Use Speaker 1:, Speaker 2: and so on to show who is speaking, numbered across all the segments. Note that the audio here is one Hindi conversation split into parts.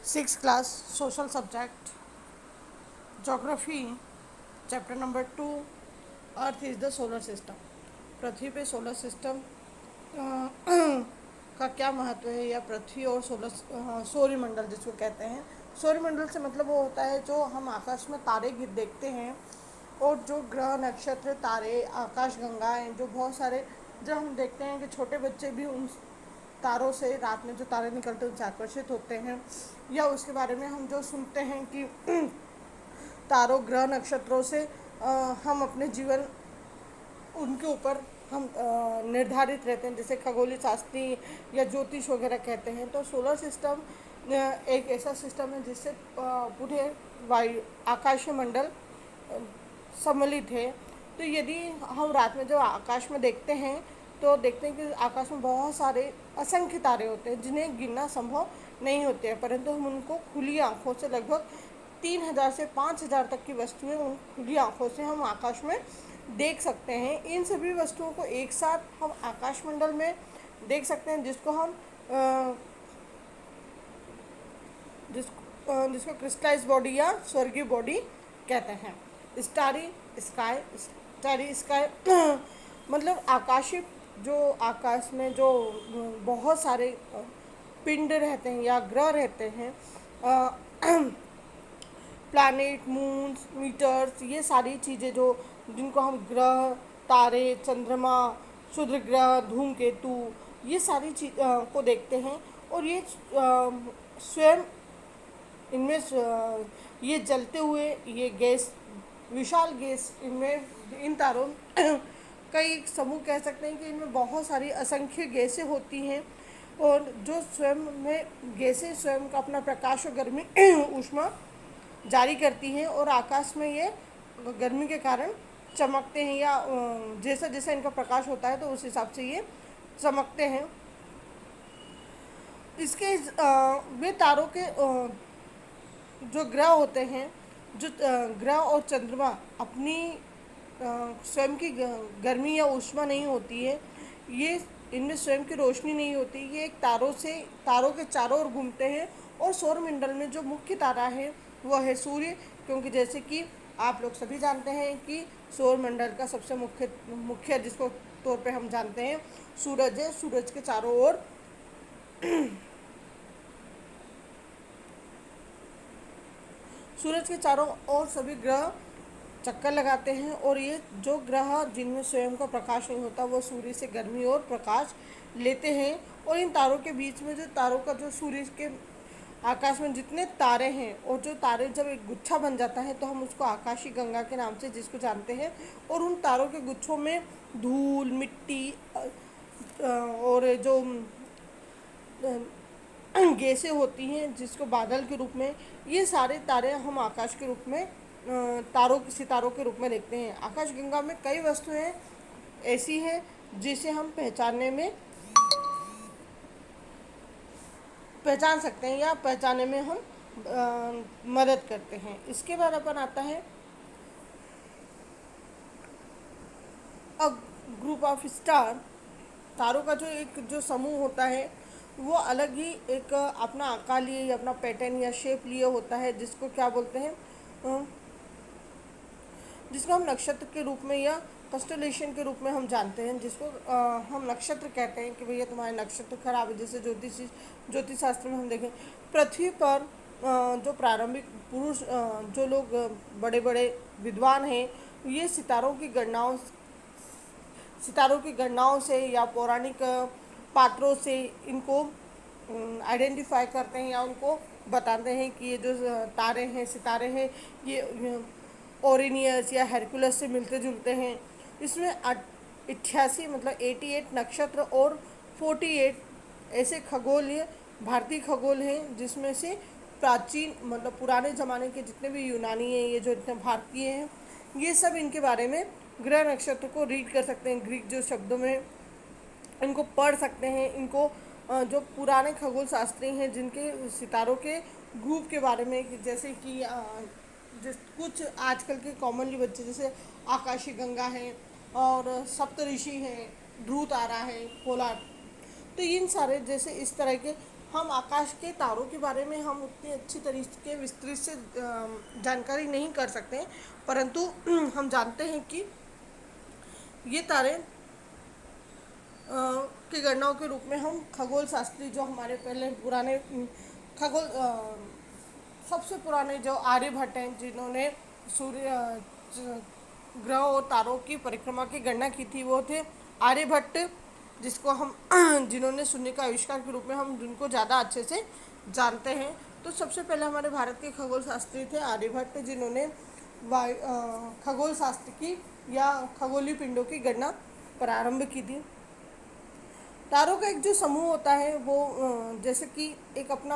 Speaker 1: Six class social subject geography chapter number 2 earth is the solar system. पृथ्वी पे सोलर सिस्टम का क्या महत्व है, या पृथ्वी और सौरमंडल जिसको कहते हैं। सौरमंडल से मतलब वो होता है जो हम आकाश में तारे देखते हैं, और जो ग्रह नक्षत्र तारे आकाश गंगाएं जो बहुत सारे जो हम देखते हैं कि छोटे बच्चे भी उन तारों से रात में जो तारे निकलते हैं उनसे आकर्षित होते हैं, या उसके बारे में हम जो सुनते हैं कि तारों ग्रह नक्षत्रों से हम अपने जीवन उनके ऊपर हम निर्धारित रहते हैं, जैसे खगोलीय शास्त्री या ज्योतिष वगैरह कहते हैं। तो सोलर सिस्टम एक ऐसा सिस्टम है जिससे पूरे वायु आकाशीय मंडल सम्मिलित है। तो यदि हम रात में जो आकाश में देखते हैं तो देखते हैं कि आकाश में बहुत सारे असंख्य तारे होते हैं जिन्हें गिनना संभव नहीं होते हैं, परंतु हम उनको खुली आंखों से लगभग 3000 से 5000 तक की वस्तुएं उन खुली आंखों से हम आकाश में देख सकते हैं। इन सभी वस्तुओं को एक साथ हम आकाशमंडल में देख सकते हैं, जिसको हम जिसको क्रिस्टलाइज बॉडी या स्वर्गीय बॉडी कहते हैं। स्टारी स्काई मतलब आकाशीय जो आकाश में जो बहुत सारे पिंड रहते हैं या ग्रह रहते हैं, प्लैनेट मून्स मीटर्स, ये सारी चीज़ें जो जिनको हम ग्रह तारे चंद्रमा क्षुद्र ग्रह धूमकेतु ये सारी चीज को देखते हैं। और ये स्वयं इनमें ये जलते हुए ये गैस विशाल गैस इनमें इन तारों कई समूह कह सकते हैं कि इनमें बहुत सारी असंख्य गैसें होती हैं, और जो स्वयं में गैसें स्वयं का अपना प्रकाश और गर्मी ऊष्मा जारी करती हैं, और आकाश में ये गर्मी के कारण चमकते हैं, या जैसा जैसा इनका प्रकाश होता है तो उस हिसाब से ये चमकते हैं। इसके वे तारों के जो ग्रह होते हैं, जो ग्रह और चंद्रमा अपनी स्वयं की गर्मी या ऊष्मा नहीं होती है, ये इनमें स्वयं की रोशनी नहीं होती, ये एक तारों के चारों ओर घूमते हैं। और सौरमंडल में जो मुख्य तारा है वह है सूर्य, क्योंकि जैसे कि आप लोग सभी जानते हैं कि सौरमंडल का सबसे मुख्य जिसको तौर पे हम जानते हैं सूरज है। सूरज के चारों ओर सूरज के चारों ओर सभी ग्रह चक्कर लगाते हैं, और ये जो ग्रह जिनमें स्वयं का प्रकाश नहीं होता वो सूर्य से गर्मी और प्रकाश लेते हैं। और इन तारों के बीच में जो तारों का जो सूर्य के आकाश में जितने तारे हैं, और जो तारे जब एक गुच्छा बन जाता है तो हम उसको आकाशीय गंगा के नाम से जिसको जानते हैं। और उन तारों के गुच्छों में धूल मिट्टी और जो गैसें होती हैं जिसको बादल के रूप में, ये सारे तारे हम आकाश के रूप में सितारों के रूप में देखते हैं। आकाश गंगा में कई वस्तुएं ऐसी हैं जिसे हम पहचान सकते हैं या पहचानने में हम मदद करते हैं। इसके बाद अपन आता है अ ग्रुप ऑफ स्टार। तारों का जो समूह होता है वो अलग ही एक अपना आकार लिए या अपना पैटर्न या शेप लिए होता है, जिसको क्या बोलते हैं, जिसको हम नक्षत्र के रूप में या कंस्टलेशन के रूप में हम जानते हैं, जिसको हम नक्षत्र कहते हैं कि भैया तुम्हारे नक्षत्र खराब है। जैसे ज्योतिष शास्त्र में हम देखें पृथ्वी पर जो प्रारंभिक पुरुष जो लोग बड़े बड़े विद्वान हैं, ये सितारों की गणनाओं से या पौराणिक पात्रों से इनको आइडेंटिफाई करते हैं या उनको बताते हैं कि ये जो तारे हैं सितारे हैं ये ओरिनियस या हेरकुलस से मिलते जुलते हैं। इसमें 88 मतलब 88 नक्षत्र और 48 ऐसे भारतीय खगोल हैं, जिसमें से प्राचीन मतलब पुराने ज़माने के जितने भी यूनानी हैं, ये जो इतने भारतीय हैं, ये सब इनके बारे में ग्रह नक्षत्र को रीड कर सकते हैं, ग्रीक जो शब्दों में इनको पढ़ सकते हैं। इनको जो पुराने खगोल शास्त्री हैं जिनके सितारों के ग्रुप के बारे में, जैसे कि कुछ आजकल के कॉमनली बच्चे जैसे आकाशीय गंगा है और सप्तऋषि हैं, ध्रुव तारा है, पोलार, तो इन सारे जैसे इस तरह के हम आकाश के तारों के बारे में हम उतनी अच्छी तरीके विस्तृत से जानकारी नहीं कर सकते हैं, परंतु हम जानते हैं कि ये तारे की गणनाओं के रूप में हम खगोल शास्त्री जो हमारे पहले पुराने खगोल सबसे पुराने जो आर्यभट्ट हैं जिन्होंने सूर्य ग्रह और तारों की परिक्रमा की गणना की थी वो थे आर्यभट्ट, जिसको हम जिन्होंने शून्य का आविष्कार के रूप में हम जिनको ज़्यादा अच्छे से जानते हैं। तो सबसे पहले हमारे भारत के खगोल शास्त्री थे आर्यभट्ट, जिन्होंने खगोल शास्त्र की या खगोलीय पिंडों की गणना प्रारंभ की थी। तारों का एक जो समूह होता है वो जैसे कि एक अपना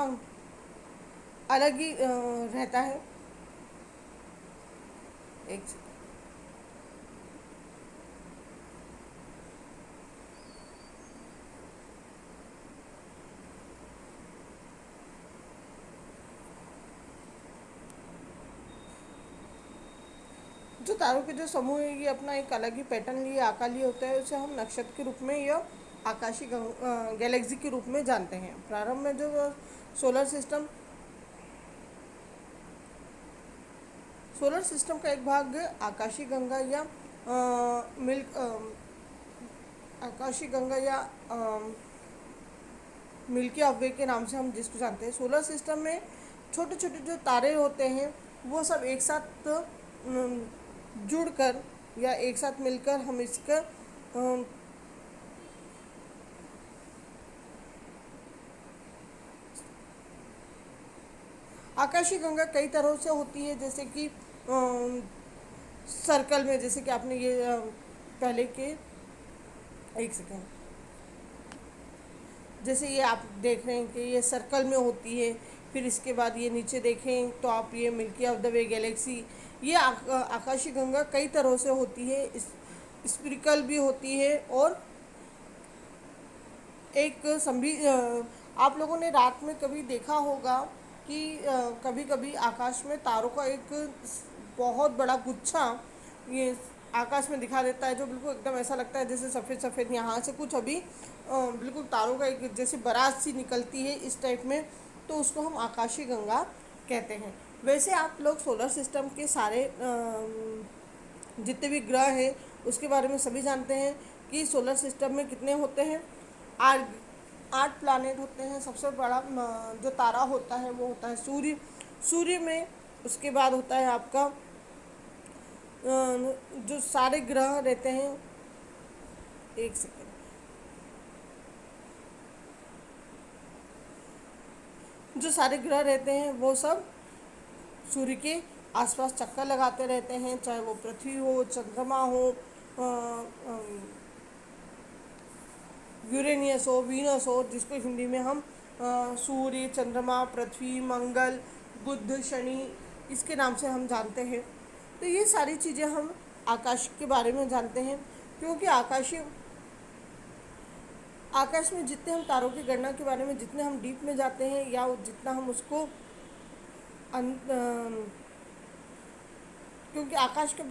Speaker 1: अलग ही रहता है। एक जो तारों के जो समूह है ये अपना एक अलग ही पैटर्न लिए आकार लिए होता है, उसे हम नक्षत्र के रूप में या आकाशीय गैलेक्सी के रूप में जानते हैं। प्रारंभ में जो सोलर सिस्टम सोलर सिस्टम का एक भाग आकाशीय गंगा या आकाशीय गंगा या मिल्की ऑफ वे के नाम से हम जिसको जानते हैं। सोलर सिस्टम में छोटे छोटे जो तारे होते हैं वो सब एक साथ जुड़कर या एक साथ मिलकर हम इसका आकाशीय गंगा कई तरह से होती है, जैसे कि सर्कल में, जैसे कि आपने ये पहले के एक सेकेंड, जैसे ये आप देख रहे हैं कि ये सर्कल में होती है। फिर इसके बाद ये नीचे देखें तो आप ये milky of the way Galaxy, ये आकाशीय गंगा कई तरह से होती है। स्पिरिकल भी होती है और एक संभी आप लोगों ने रात में कभी देखा होगा कि कभी कभी आकाश में तारों का एक बहुत बड़ा गुच्छा ये आकाश में दिखा देता है, जो बिल्कुल एकदम ऐसा लगता है जैसे सफ़ेद सफ़ेद यहाँ से कुछ अभी बिल्कुल तारों का एक जैसे बारात सी निकलती है इस टाइप में, तो उसको हम आकाशीय गंगा कहते हैं। वैसे आप लोग सोलर सिस्टम के सारे जितने भी ग्रह हैं उसके बारे में सभी जानते हैं कि सोलर सिस्टम में कितने होते हैं। 8 प्लैनेट होते हैं। सबसे बड़ा जो तारा होता है वो होता है सूर्य। सूर्य में उसके बाद होता है आपका जो सारे ग्रह रहते हैं, एक सेकेंड, जो सारे ग्रह रहते हैं वो सब सूर्य के आसपास चक्कर लगाते रहते हैं, चाहे वो पृथ्वी हो, चंद्रमा हो, यूरेनियस हो, वीनस हो, जिसको हिंदी में हम सूर्य, चंद्रमा, पृथ्वी, मंगल, बुध, शनि इसके नाम से हम जानते हैं। तो ये सारी चीज़ें हम आकाश के बारे में जानते हैं, क्योंकि आकाश में जितने हम तारों की गणना के बारे में जितने हम डीप में जाते हैं या जितना हम उसको क्योंकि आकाश के